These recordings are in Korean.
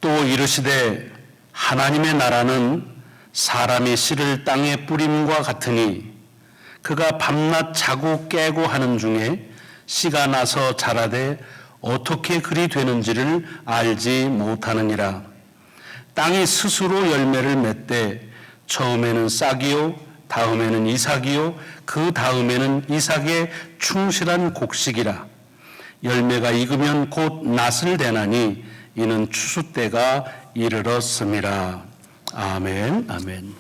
또 이르시되 하나님의 나라는 사람의 씨를 땅에 뿌림과 같으니 그가 밤낮 자고 깨고 하는 중에 씨가 나서 자라되 어떻게 그리 되는지를 알지 못하느니라. 땅이 스스로 열매를 맺되 처음에는 싹이요 다음에는 이삭이요 그 다음에는 이삭의 충실한 곡식이라. 열매가 익으면 곧 낫을 대나니 이는 추수 때가 이르렀음이라. 아멘. 아멘.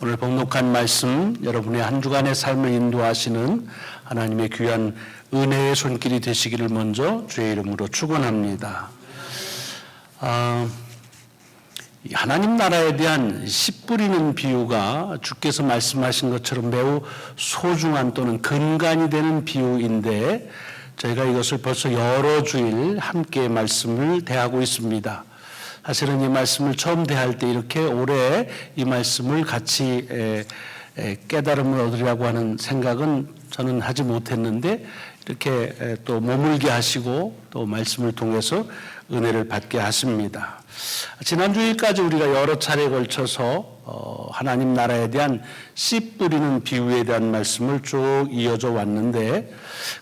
오늘 봉독한 말씀 여러분의 한 주간의 삶을 인도하시는 하나님의 귀한 은혜의 손길이 되시기를 먼저 주의 이름으로 축원합니다. 하나님 나라에 대한 씨 뿌리는 비유가 주께서 말씀하신 것처럼 매우 소중한 또는 근간이 되는 비유인데 저희가 이것을 벌써 여러 주일 함께 말씀을 대하고 있습니다. 사실은 이 말씀을 처음 대할 때 이렇게 오래 이 말씀을 같이 깨달음을 얻으려고 하는 생각은 저는 하지 못했는데 이렇게 또 머물게 하시고 또 말씀을 통해서 은혜를 받게 하십니다. 지난 주일까지 우리가 여러 차례에 걸쳐서 하나님 나라에 대한 씨 뿌리는 비유에 대한 말씀을 쭉 이어져 왔는데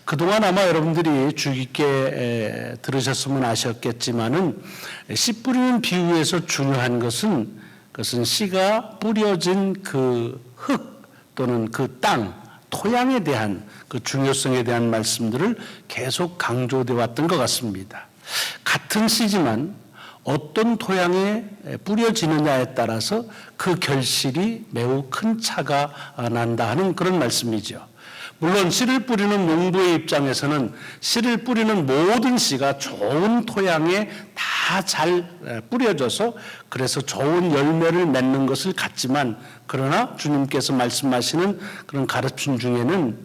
그동안 아마 여러분들이 주의 깊게 들으셨으면 아셨겠지만은 씨 뿌리는 비유에서 중요한 것은 그것은 씨가 뿌려진 그 흙 또는 그 땅, 토양에 대한 그 중요성에 대한 말씀들을 계속 강조되어 왔던 것 같습니다. 같은 씨지만 어떤 토양에 뿌려지느냐에 따라서 그 결실이 매우 큰 차가 난다 하는 그런 말씀이죠. 물론 씨를 뿌리는 농부의 입장에서는 씨를 뿌리는 모든 씨가 좋은 토양에 다 잘 뿌려져서 그래서 좋은 열매를 맺는 것을 같지만 그러나 주님께서 말씀하시는 그런 가르침 중에는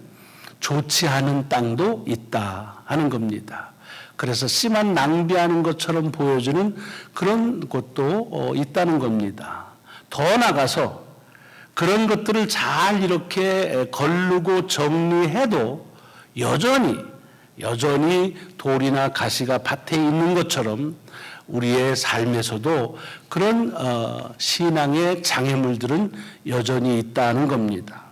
좋지 않은 땅도 있다 하는 겁니다. 그래서 씨만 낭비하는 것처럼 보여주는 그런 곳도 있다는 겁니다. 더 나가서 그런 것들을 잘 이렇게 걸르고 정리해도 여전히 돌이나 가시가 밭에 있는 것처럼 우리의 삶에서도 그런 신앙의 장애물들은 여전히 있다는 겁니다.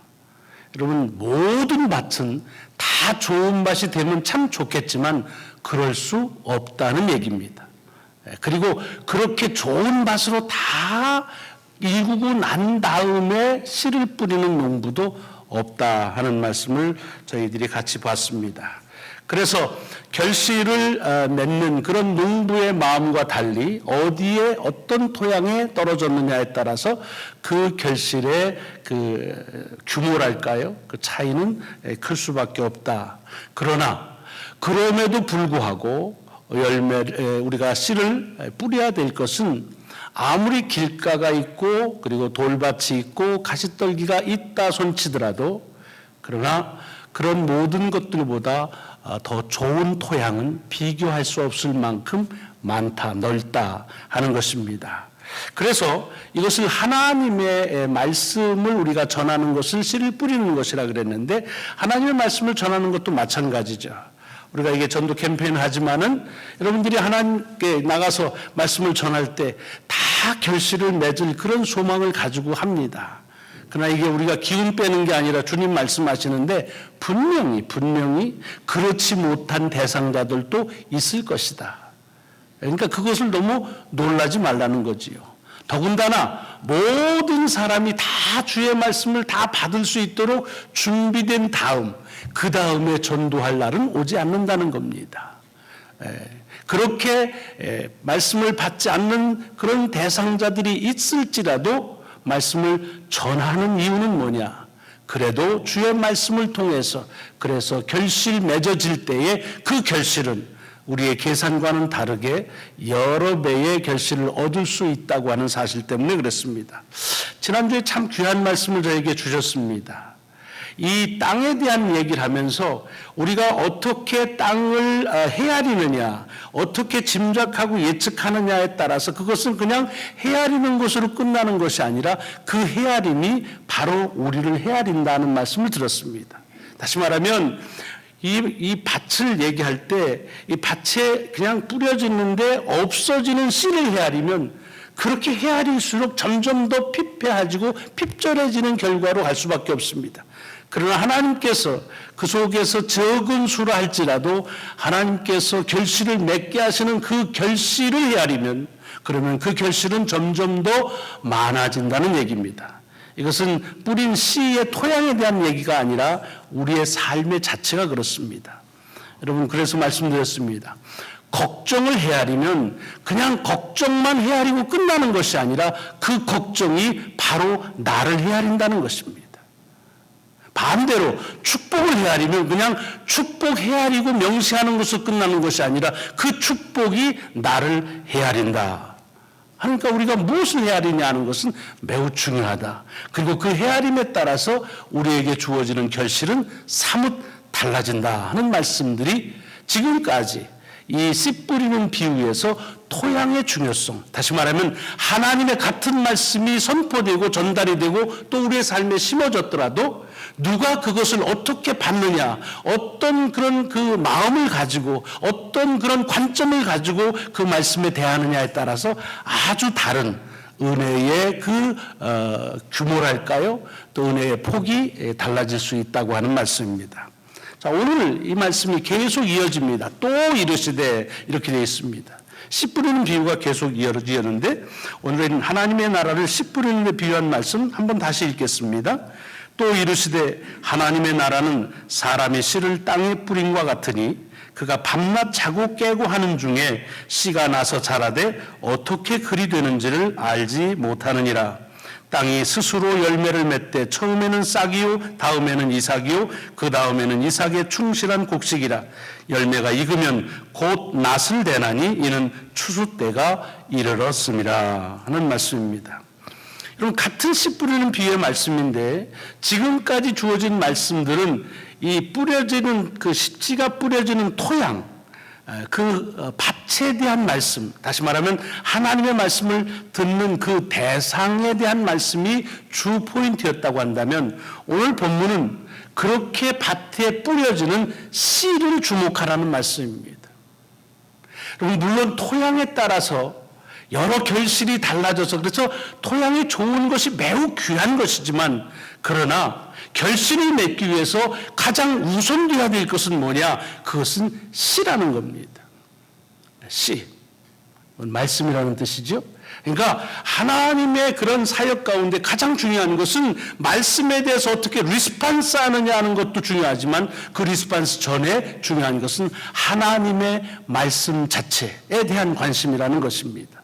여러분, 모든 밭은 다 좋은 밭이 되면 참 좋겠지만 그럴 수 없다는 얘기입니다. 그리고 그렇게 좋은 밭으로 다 일구고 난 다음에 씨를 뿌리는 농부도 없다 하는 말씀을 저희들이 같이 봤습니다. 그래서 결실을 맺는 그런 농부의 마음과 달리 어디에 어떤 토양에 떨어졌느냐에 따라서 그 결실의 그 규모랄까요? 그 차이는 클 수밖에 없다. 그러나 그럼에도 불구하고 우리가 씨를 뿌려야 될 것은 아무리 길가가 있고 그리고 돌밭이 있고 가시떨기가 있다 손치더라도 그러나 그런 모든 것들보다 더 좋은 토양은 비교할 수 없을 만큼 많다, 넓다 하는 것입니다. 그래서 이것을 하나님의 말씀을 우리가 전하는 것을 씨를 뿌리는 것이라 그랬는데 하나님의 말씀을 전하는 것도 마찬가지죠. 우리가 이게 전도 캠페인을 하지만은 여러분들이 하나님께 나가서 말씀을 전할 때 다 결실을 맺을 그런 소망을 가지고 합니다. 그러나 이게 우리가 기운 빼는 게 아니라 주님 말씀하시는데 분명히 그렇지 못한 대상자들도 있을 것이다. 그러니까 그것을 너무 놀라지 말라는 거지요. 더군다나 모든 사람이 다 주의 말씀을 다 받을 수 있도록 준비된 다음 그 다음에 전도할 날은 오지 않는다는 겁니다. 그렇게 말씀을 받지 않는 그런 대상자들이 있을지라도 말씀을 전하는 이유는 뭐냐? 그래도 주의 말씀을 통해서 그래서 결실 맺어질 때에 그 결실은 우리의 계산과는 다르게 여러 배의 결실을 얻을 수 있다고 하는 사실 때문에 그렇습니다. 지난주에 참 귀한 말씀을 저에게 주셨습니다. 이 땅에 대한 얘기를 하면서 우리가 어떻게 땅을 헤아리느냐, 어떻게 짐작하고 예측하느냐에 따라서 그것은 그냥 헤아리는 것으로 끝나는 것이 아니라 그 헤아림이 바로 우리를 헤아린다는 말씀을 들었습니다. 다시 말하면 이 밭을 얘기할 때 이 밭에 그냥 뿌려지는데 없어지는 씨를 헤아리면 그렇게 헤아릴수록 점점 더 피폐해지고 핍절해지는 결과로 갈 수밖에 없습니다. 그러나 하나님께서 그 속에서 적은 수라 할지라도 하나님께서 결실을 맺게 하시는 그 결실을 헤아리면 그러면 그 결실은 점점 더 많아진다는 얘기입니다. 이것은 뿌린 씨의 토양에 대한 얘기가 아니라 우리의 삶의 자체가 그렇습니다. 여러분, 그래서 말씀드렸습니다. 걱정을 헤아리면 그냥 걱정만 헤아리고 끝나는 것이 아니라 그 걱정이 바로 나를 헤아린다는 것입니다. 반대로 축복을 헤아리면 그냥 축복 헤아리고 명시하는 것으로 끝나는 것이 아니라 그 축복이 나를 헤아린다. 그러니까 우리가 무엇을 헤아리냐 하는 것은 매우 중요하다. 그리고 그 헤아림에 따라서 우리에게 주어지는 결실은 사뭇 달라진다 하는 말씀들이 지금까지 이 씨 뿌리는 비유에서 토양의 중요성, 다시 말하면 하나님의 같은 말씀이 선포되고 전달이 되고 또 우리의 삶에 심어졌더라도 누가 그것을 어떻게 받느냐, 어떤 그런 그 마음을 가지고 어떤 그런 관점을 가지고 그 말씀에 대하느냐에 따라서 아주 다른 은혜의 규모랄까요? 또 은혜의 폭이 달라질 수 있다고 하는 말씀입니다. 자, 오늘 이 말씀이 계속 이어집니다. 또 이르시되 이렇게 되어 있습니다. 씨 뿌리는 비유가 계속 이어지는데 오늘은 하나님의 나라를 씨 뿌리는 데 비유한 말씀 한번 다시 읽겠습니다. 또 이르시되 하나님의 나라는 사람이 씨를 땅에 뿌린과 같으니 그가 밤낮 자고 깨고 하는 중에 씨가 나서 자라되 어떻게 그리 되는지를 알지 못하느니라. 땅이 스스로 열매를 맺되 처음에는 싹이요 다음에는 이삭이요 그 다음에는 이삭의 충실한 곡식이라. 열매가 익으면 곧 낫을 대나니 이는 추수 때가 이르렀음이라 하는 말씀입니다. 여러분, 같은 씨 뿌리는 비유의 말씀인데 지금까지 주어진 말씀들은 이 뿌려지는 그 씨가 뿌려지는 토양, 그 밭에 대한 말씀, 다시 말하면 하나님의 말씀을 듣는 그 대상에 대한 말씀이 주 포인트였다고 한다면 오늘 본문은 그렇게 밭에 뿌려지는 씨를 주목하라는 말씀입니다. 여러분, 물론 토양에 따라서 여러 결실이 달라져서 그래서 토양이 좋은 것이 매우 귀한 것이지만 그러나 결실을 맺기 위해서 가장 우선돼야 될 것은 뭐냐? 그것은 씨라는 겁니다. 씨. 말씀이라는 뜻이죠. 그러니까 하나님의 그런 사역 가운데 가장 중요한 것은 말씀에 대해서 어떻게 리스판스 하느냐 하는 것도 중요하지만 그 리스판스 전에 중요한 것은 하나님의 말씀 자체에 대한 관심이라는 것입니다.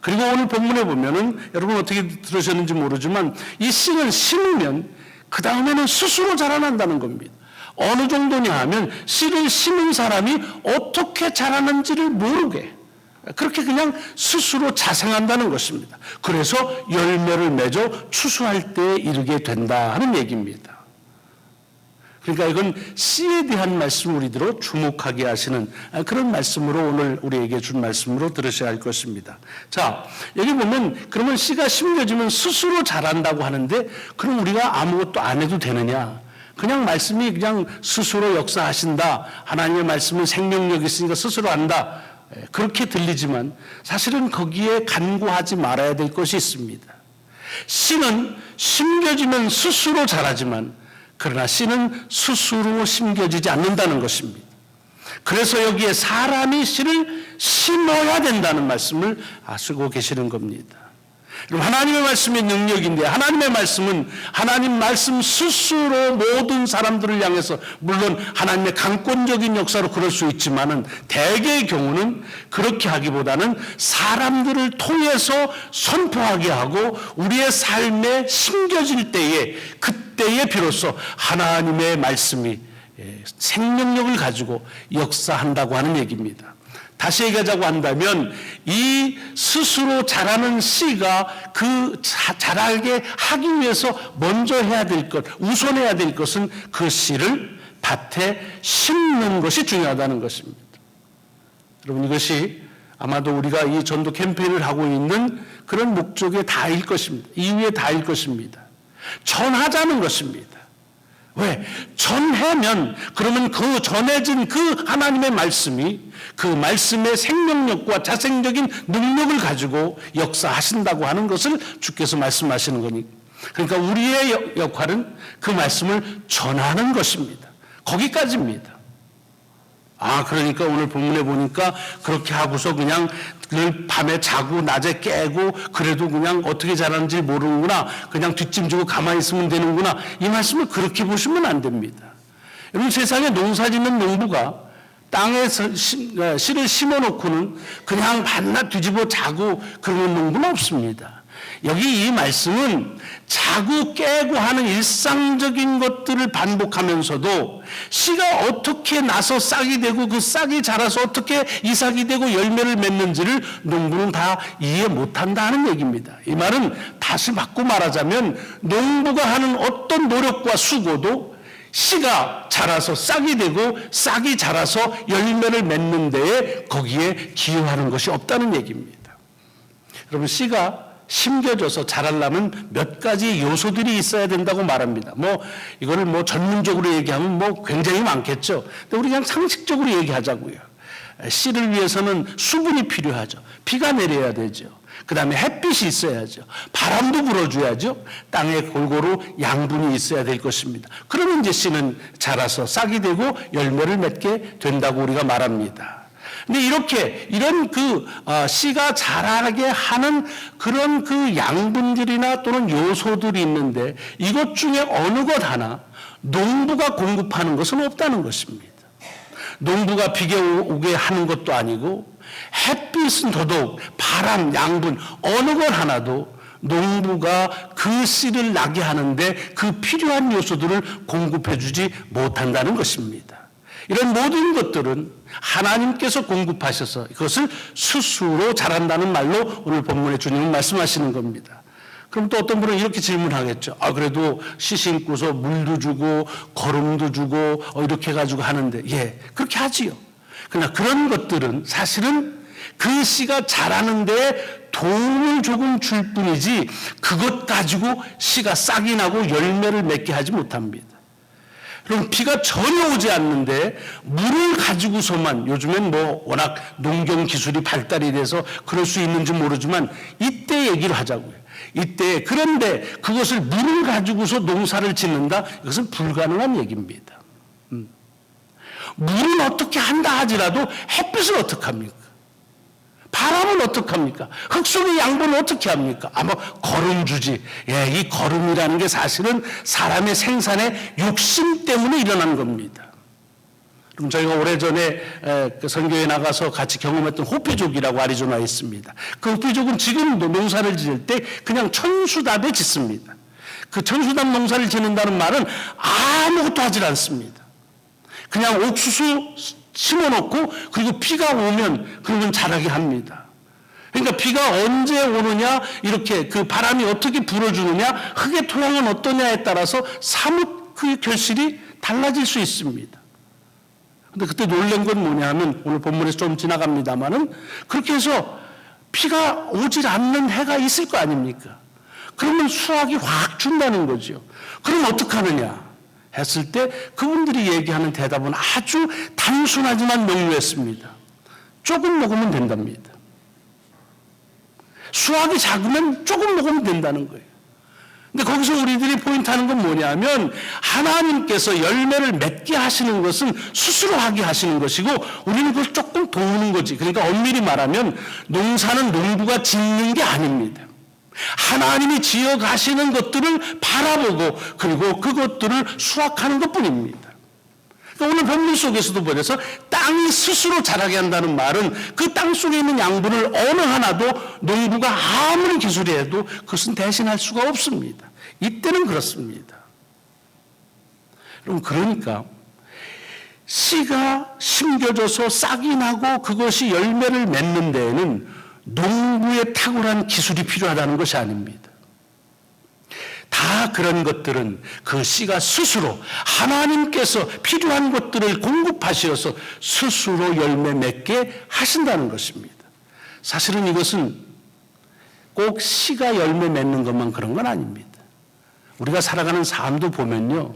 그리고 오늘 본문에 보면은 여러분 어떻게 들으셨는지 모르지만 이 씨는 심으면 그 다음에는 스스로 자라난다는 겁니다. 어느 정도냐 하면 씨를 심은 사람이 어떻게 자라는지를 모르게 그렇게 그냥 스스로 자생한다는 것입니다. 그래서 열매를 맺어 추수할 때에 이르게 된다 하는 얘기입니다. 그러니까 이건 씨에 대한 말씀 우리들로 주목하게 하시는 그런 말씀으로 오늘 우리에게 준 말씀으로 들으셔야 할 것입니다. 자, 여기 보면 그러면 씨가 심겨지면 스스로 자란다고 하는데 그럼 우리가 아무것도 안 해도 되느냐? 그냥 말씀이 그냥 스스로 역사하신다. 하나님의 말씀은 생명력이 있으니까 스스로 한다. 그렇게 들리지만 사실은 거기에 간구하지 말아야 될 것이 있습니다. 씨는 심겨지면 스스로 자라지만 그러나 씨는 스스로 심겨지지 않는다는 것입니다. 그래서 여기에 사람이 씨를 심어야 된다는 말씀을 쓰고 계시는 겁니다. 하나님의 말씀이 능력인데 하나님의 말씀은 하나님 말씀 스스로 모든 사람들을 향해서 물론 하나님의 강권적인 역사로 그럴 수 있지만은 대개의 경우는 그렇게 하기보다는 사람들을 통해서 선포하게 하고 우리의 삶에 심겨질 때에 그때에 비로소 하나님의 말씀이 생명력을 가지고 역사한다고 하는 얘기입니다. 다시 얘기하자고 한다면 이 스스로 자라는 씨가 그 자라게 하기 위해서 먼저 해야 될 것, 우선해야 될 것은 그 씨를 밭에 심는 것이 중요하다는 것입니다. 여러분, 이것이 아마도 우리가 이 전도 캠페인을 하고 있는 그런 목적에 다일 것입니다. 이유에 다일 것입니다. 전하자는 것입니다. 왜? 전해면 그러면 그 전해진 그 하나님의 말씀이 그 말씀의 생명력과 자생적인 능력을 가지고 역사하신다고 하는 것을 주께서 말씀하시는 거니. 그러니까 우리의 역할은 그 말씀을 전하는 것입니다. 거기까지입니다. 그러니까 오늘 본문에 보니까 그렇게 하고서 그냥 늘 밤에 자고 낮에 깨고 그래도 그냥 어떻게 자라는지 모르는구나. 그냥 뒷짐지고 가만히 있으면 되는구나. 이 말씀을 그렇게 보시면 안 됩니다. 여러분, 세상에 농사 짓는 농부가 땅에 씨를 심어놓고는 그냥 반낮 뒤집어 자고 그러는 농부는 없습니다. 여기 이 말씀은 자고 깨고 하는 일상적인 것들을 반복하면서도 씨가 어떻게 나서 싹이 되고 그 싹이 자라서 어떻게 이삭이 되고 열매를 맺는지를 농부는 다 이해 못한다 하는 얘기입니다. 이 말은 다시 바꿔 말하자면 농부가 하는 어떤 노력과 수고도 씨가 자라서 싹이 되고 싹이 자라서 열매를 맺는 데에 거기에 기여하는 것이 없다는 얘기입니다. 여러분, 씨가 심겨져서 자라려면 몇 가지 요소들이 있어야 된다고 말합니다. 이거를 전문적으로 얘기하면 굉장히 많겠죠. 근데 우리 그냥 상식적으로 얘기하자고요. 씨를 위해서는 수분이 필요하죠. 비가 내려야 되죠. 그 다음에 햇빛이 있어야죠. 바람도 불어줘야죠. 땅에 골고루 양분이 있어야 될 것입니다. 그러면 이제 씨는 자라서 싹이 되고 열매를 맺게 된다고 우리가 말합니다. 근데 이런 씨가 자라게 하는 그런 그 양분들이나 또는 요소들이 있는데 이것 중에 어느 것 하나 농부가 공급하는 것은 없다는 것입니다. 농부가 비가 오게 하는 것도 아니고 햇빛은 더더욱 바람, 양분 어느 것 하나도 농부가 그 씨를 나게 하는데 그 필요한 요소들을 공급해 주지 못한다는 것입니다. 이런 모든 것들은 하나님께서 공급하셔서 그것을 스스로 자란다는 말로 오늘 본문에 주님은 말씀하시는 겁니다. 그럼 또 어떤 분은 이렇게 질문하겠죠. 그래도 씨 심고서 물도 주고 거름도 주고 이렇게 해가지고 하는데, 그렇게 하지요. 그러나 그런 것들은 사실은 그 씨가 자라는 데 도움을 조금 줄 뿐이지 그것 가지고 씨가 싹이 나고 열매를 맺게 하지 못합니다. 그럼 비가 전혀 오지 않는데 물을 가지고서만, 요즘엔 워낙 농경 기술이 발달이 돼서 그럴 수 있는지 모르지만 이때 얘기를 하자고요. 이때 그런데 그것을 물을 가지고서 농사를 짓는다? 이것은 불가능한 얘기입니다. 물은 어떻게 한다 하지라도 햇빛을 어떻게 합니까? 바람은 어떻게 합니까? 흙 속의 양분은 어떻게 합니까? 거름 주지. 이 거름이라는 게 사실은 사람의 생산의 욕심 때문에 일어난 겁니다. 그럼 저희가 오래전에 선교에 나가서 같이 경험했던 호피족이라고 아리조나에 있습니다. 그 호피족은 지금도 농사를 지을 때 그냥 천수답에 짓습니다. 그 천수답 농사를 짓는다는 말은 아무것도 하질 않습니다. 그냥 옥수수 심어놓고 그리고 비가 오면 그러면 자라게 합니다. 그러니까 비가 언제 오느냐, 이렇게 그 바람이 어떻게 불어주느냐, 흙의 토양은 어떠냐에 따라서 사뭇 그 결실이 달라질 수 있습니다. 근데 그때 놀란 건 뭐냐 하면 오늘 본문에서 좀 지나갑니다만은 그렇게 해서 비가 오질 않는 해가 있을 거 아닙니까? 그러면 수확이 확 준다는 거죠. 그럼 어떡하느냐 했을 때 그분들이 얘기하는 대답은 아주 단순하지만 명료했습니다. 조금 먹으면 된답니다. 수확이 작으면 조금 먹으면 된다는 거예요. 근데 거기서 우리들이 포인트하는 건 뭐냐면 하나님께서 열매를 맺게 하시는 것은 스스로 하게 하시는 것이고 우리는 그걸 조금 도우는 거지. 그러니까 엄밀히 말하면 농사는 농부가 짓는 게 아닙니다. 하나님이 지어 가시는 것들을 바라보고 그리고 그것들을 수확하는 것뿐입니다. 그러니까 오늘 본문 속에서도 보면서 땅이 스스로 자라게 한다는 말은 그 땅 속에 있는 양분을 어느 하나도 농부가 아무리 기술이 해도 그것은 대신할 수가 없습니다. 이때는 그렇습니다. 그러니까 씨가 심겨져서 싹이 나고 그것이 열매를 맺는 데에는 농부의 탁월한 기술이 필요하다는 것이 아닙니다. 다 그런 것들은 그 씨가 스스로 하나님께서 필요한 것들을 공급하셔서 스스로 열매 맺게 하신다는 것입니다. 사실은 이것은 꼭 씨가 열매 맺는 것만 그런 건 아닙니다. 우리가 살아가는 삶도 보면요,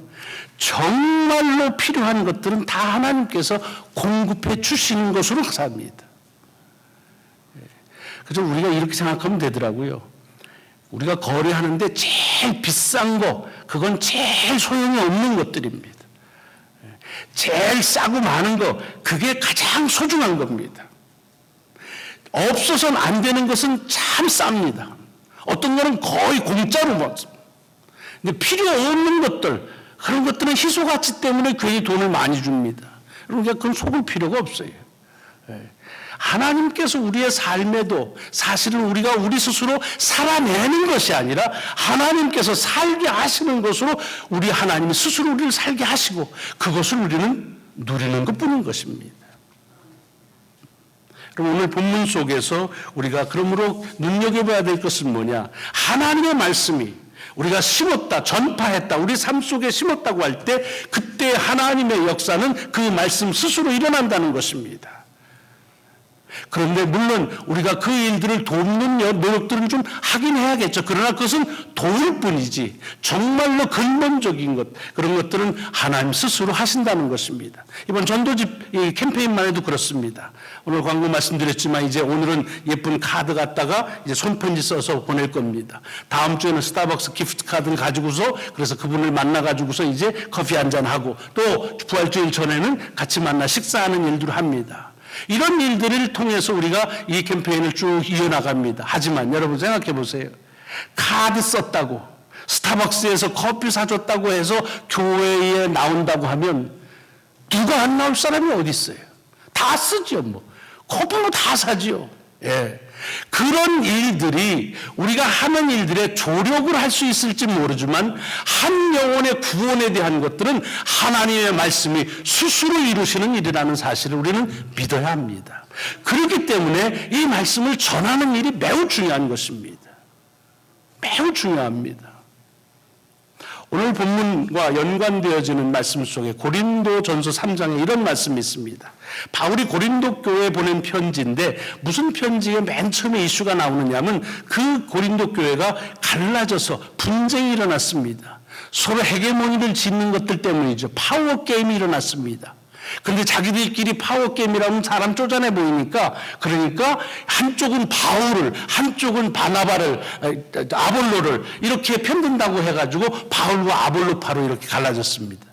정말로 필요한 것들은 다 하나님께서 공급해 주시는 것으로 삽니다. 그래서 우리가 이렇게 생각하면 되더라고요. 우리가 거래하는데 제일 비싼 거, 그건 제일 소용이 없는 것들입니다. 제일 싸고 많은 거, 그게 가장 소중한 겁니다. 없어서는 안 되는 것은 참 쌉니다. 어떤 거는 거의 공짜로 먹습니다. 근데 필요 없는 것들, 그런 것들은 희소가치 때문에 괜히 돈을 많이 줍니다. 그러니까 그건 속을 필요가 없어요. 하나님께서 우리의 삶에도 사실은 우리가 우리 스스로 살아내는 것이 아니라 하나님께서 살게 하시는 것으로 우리 하나님이 스스로 우리를 살게 하시고 그것을 우리는 누리는 것뿐인 것입니다. 그럼 오늘 본문 속에서 우리가 그러므로 눈여겨봐야 될 것은 뭐냐? 하나님의 말씀이 우리가 심었다, 전파했다, 우리 삶 속에 심었다고 할 때 그때 하나님의 역사는 그 말씀 스스로 일어난다는 것입니다. 그런데 물론 우리가 그 일들을 돕는 노력들은 좀 하긴 해야겠죠. 그러나 그것은 도울 뿐이지 정말로 근본적인 것, 그런 것들은 하나님 스스로 하신다는 것입니다. 이번 전도집 캠페인만 해도 그렇습니다. 오늘 광고 말씀드렸지만 이제 오늘은 예쁜 카드 갖다가 이제 손편지 써서 보낼 겁니다. 다음 주에는 스타벅스 기프트 카드를 가지고서 그래서 그분을 만나가지고서 이제 커피 한잔 하고 또 부활주일 전에는 같이 만나 식사하는 일들을 합니다. 이런 일들을 통해서 우리가 이 캠페인을 쭉 이어나갑니다. 하지만 여러분 생각해 보세요. 카드 썼다고 스타벅스에서 커피 사줬다고 해서 교회에 나온다고 하면 누가 안 나올 사람이 어디 있어요? 다 쓰죠. 뭐 커피 뭐 다 사지요. 예. 그런 일들이 우리가 하는 일들에 조력을 할 수 있을지 모르지만 한 영혼의 구원에 대한 것들은 하나님의 말씀이 스스로 이루시는 일이라는 사실을 우리는 믿어야 합니다. 그렇기 때문에 이 말씀을 전하는 일이 매우 중요한 것입니다. 매우 중요합니다. 오늘 본문과 연관되어지는 말씀 속에 고린도전서 3장에 이런 말씀이 있습니다. 바울이 고린도 교회에 보낸 편지인데 무슨 편지에 맨 처음에 이슈가 나오느냐면 그 고린도 교회가 갈라져서 분쟁이 일어났습니다. 서로 헤게모니를 짓는 것들 때문이죠. 파워게임이 일어났습니다. 그런데 자기들끼리 파워게임이라면 사람 쪼잔해 보이니까 그러니까 한쪽은 바울을 한쪽은 바나바를 아볼로를 이렇게 편든다고 해가지고 바울과 아볼로파로 이렇게 갈라졌습니다.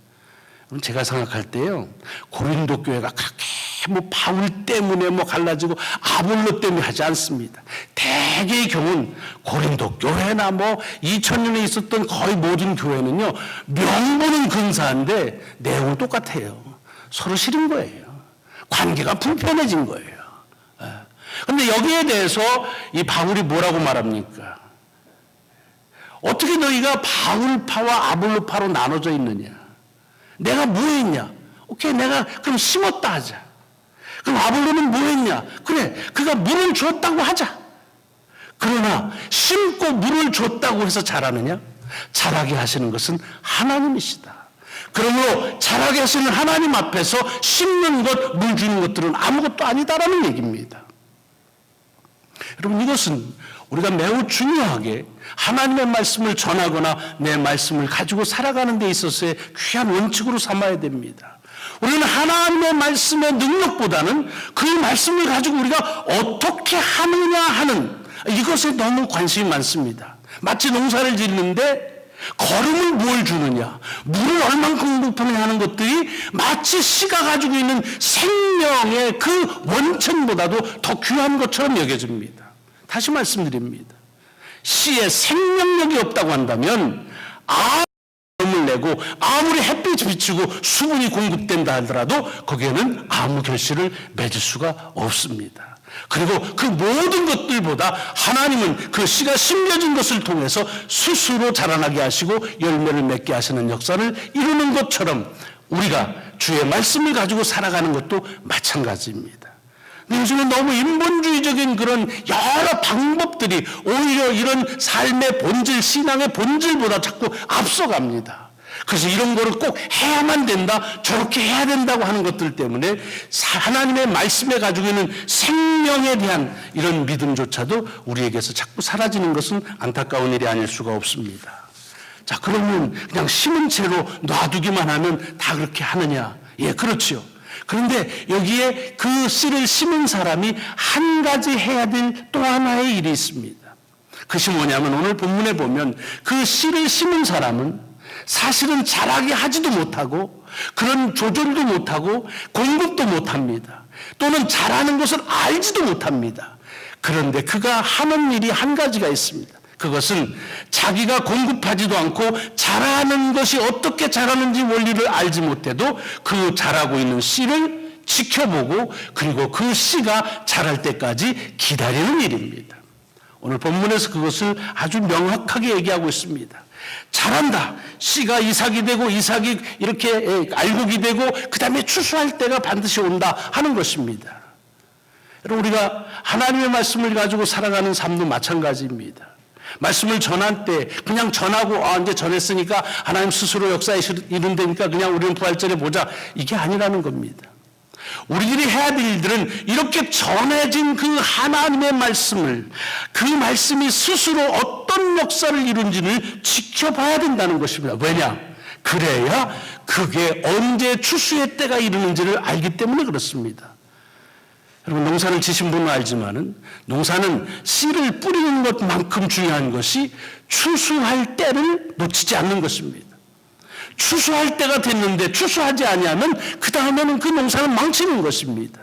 그럼 제가 생각할 때요 고린도 교회가 그렇게 뭐 바울 때문에 뭐 갈라지고 아볼로 때문에 하지 않습니다. 대개의 경우는 고린도 교회나 뭐 2000년에 있었던 거의 모든 교회는요 명분은 근사한데 내용은 똑같아요. 서로 싫은 거예요. 관계가 불편해진 거예요. 그런데 여기에 대해서 이 바울이 뭐라고 말합니까? 어떻게 너희가 바울파와 아볼로파로 나눠져 있느냐? 내가 뭐 했냐? 오케이, 내가 그럼 심었다 하자. 그럼 아볼로는 뭐 했냐? 그래, 그가 물을 줬다고 하자. 그러나 심고 물을 줬다고 해서 자라느냐? 자라게 하시는 것은 하나님이시다. 그러므로 자라게 하시는 하나님 앞에서 심는 것, 물 주는 것들은 아무것도 아니다라는 얘기입니다. 여러분 이것은 우리가 매우 중요하게 하나님의 말씀을 전하거나 내 말씀을 가지고 살아가는 데 있어서의 귀한 원칙으로 삼아야 됩니다. 우리는 하나님의 말씀의 능력보다는 그 말씀을 가지고 우리가 어떻게 하느냐 하는 이것에 너무 관심이 많습니다. 마치 농사를 짓는데 거름을 뭘 주느냐, 물을 얼만큼 부풀어야 하는 것들이 마치 씨가 가지고 있는 생명의 그 원천보다도 더 귀한 것처럼 여겨집니다. 다시 말씀드립니다. 씨에 생명력이 없다고 한다면 아무리 내고 아무리 햇빛이 비치고 수분이 공급된다 하더라도 거기에는 아무 결실을 맺을 수가 없습니다. 그리고 그 모든 것들보다 하나님은 그 씨가 심겨진 것을 통해서 스스로 자라나게 하시고 열매를 맺게 하시는 역사를 이루는 것처럼 우리가 주의 말씀을 가지고 살아가는 것도 마찬가지입니다. 요즘은 너무 인본주의적인 그런 여러 방법들이 오히려 이런 삶의 본질, 신앙의 본질보다 자꾸 앞서갑니다. 그래서 이런 거를 꼭 해야만 된다, 저렇게 해야 된다고 하는 것들 때문에 하나님의 말씀에 가지고 있는 생명에 대한 이런 믿음조차도 우리에게서 자꾸 사라지는 것은 안타까운 일이 아닐 수가 없습니다. 자, 그러면 그냥 심은 채로 놔두기만 하면 다 그렇게 하느냐? 예, 그렇지요. 그런데 여기에 그 씨를 심은 사람이 한 가지 해야 될 또 하나의 일이 있습니다. 그것이 뭐냐면 오늘 본문에 보면 그 씨를 심은 사람은 사실은 자라게 하지도 못하고 그런 조절도 못하고 공급도 못합니다. 또는 자라는 것을 알지도 못합니다. 그런데 그가 하는 일이 한 가지가 있습니다. 그것은 자기가 공급하지도 않고 자라는 것이 어떻게 자라는지 원리를 알지 못해도 그 자라고 있는 씨를 지켜보고 그리고 그 씨가 자랄 때까지 기다리는 일입니다. 오늘 본문에서 그것을 아주 명확하게 얘기하고 있습니다. 자란다. 씨가 이삭이 되고 이삭이 이렇게 알곡이 되고 그 다음에 추수할 때가 반드시 온다 하는 것입니다. 여러분, 우리가 하나님의 말씀을 가지고 살아가는 삶도 마찬가지입니다. 말씀을 전할 때 그냥 전하고 이제 전했으니까 하나님 스스로 역사에 이룬다니까 그냥 우리는 부활절에 보자, 이게 아니라는 겁니다. 우리들이 해야 될 일들은 이렇게 전해진 그 하나님의 말씀을, 그 말씀이 스스로 어떤 역사를 이룬지를 지켜봐야 된다는 것입니다. 왜냐? 그래야 그게 언제 추수의 때가 이르는지를 알기 때문에 그렇습니다. 여러분, 농사를 지신 분은 알지만은 농사는 씨를 뿌리는 것만큼 중요한 것이 추수할 때를 놓치지 않는 것입니다. 추수할 때가 됐는데 추수하지 아니하면 그 다음에는 그 농사는 망치는 것입니다.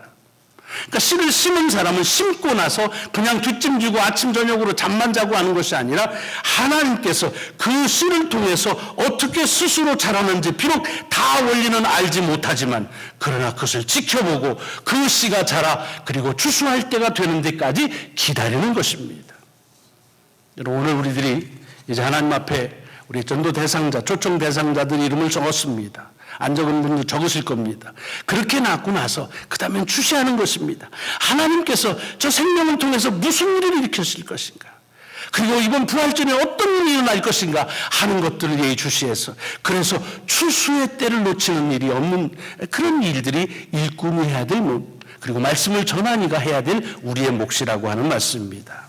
그러니까 씨를 심은 사람은 심고 나서 그냥 뒷짐지고 아침 저녁으로 잠만 자고 하는 것이 아니라 하나님께서 그 씨를 통해서 어떻게 스스로 자라는지 비록 다 원리는 알지 못하지만 그러나 그것을 지켜보고 그 씨가 자라 그리고 추수할 때가 되는 데까지 기다리는 것입니다. 여러분, 오늘 우리들이 이제 하나님 앞에 우리 전도 대상자, 초청 대상자들 이름을 적었습니다. 안 적은 분도 적으실 겁니다. 그렇게 낳고 나서 그 다음엔 추시하는 것입니다. 하나님께서 저 생명을 통해서 무슨 일을 일으켰을 것인가, 그리고 이번 부활전에 어떤 일이 일어날 것인가 하는 것들을 예의주시해서, 그래서 추수의 때를 놓치는 일이 없는 그런 일들이 일꾼이 해야 될 몫, 그리고 말씀을 전하니가 해야 될 우리의 몫이라고 하는 말씀입니다.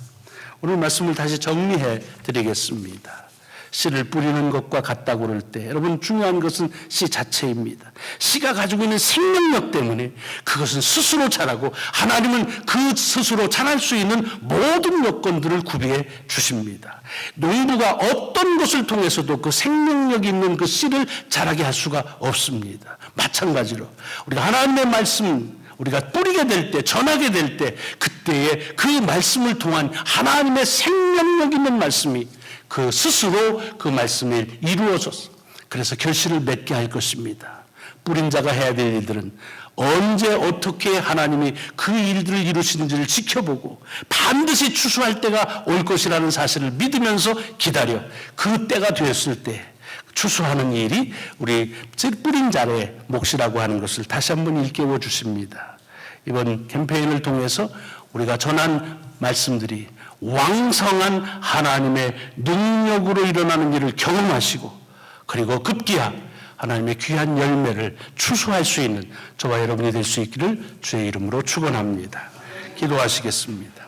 오늘 말씀을 다시 정리해 드리겠습니다. 씨를 뿌리는 것과 같다고 그럴 때 여러분, 중요한 것은 씨 자체입니다. 씨가 가지고 있는 생명력 때문에 그것은 스스로 자라고 하나님은 그 스스로 자랄 수 있는 모든 여건들을 구비해 주십니다. 농부가 어떤 것을 통해서도 그 생명력 있는 그 씨를 자라게 할 수가 없습니다. 마찬가지로 우리가 하나님의 말씀 우리가 뿌리게 될 때, 전하게 될 때, 그때에 그 말씀을 통한 하나님의 생명력 있는 말씀이 그 스스로 그 말씀이 이루어져서 그래서 결실을 맺게 할 것입니다. 뿌린 자가 해야 될 일들은 언제 어떻게 하나님이 그 일들을 이루시는지를 지켜보고 반드시 추수할 때가 올 것이라는 사실을 믿으면서 기다려 그 때가 되었을 때 추수하는 일이 우리 뿌린 자의 몫이라고 하는 것을 다시 한번 일깨워 주십니다. 이번 캠페인을 통해서 우리가 전한 말씀들이 왕성한 하나님의 능력으로 일어나는 일을 경험하시고 그리고 급기야 하나님의 귀한 열매를 추수할 수 있는 저와 여러분이 될 수 있기를 주의 이름으로 축원합니다. 기도하시겠습니다.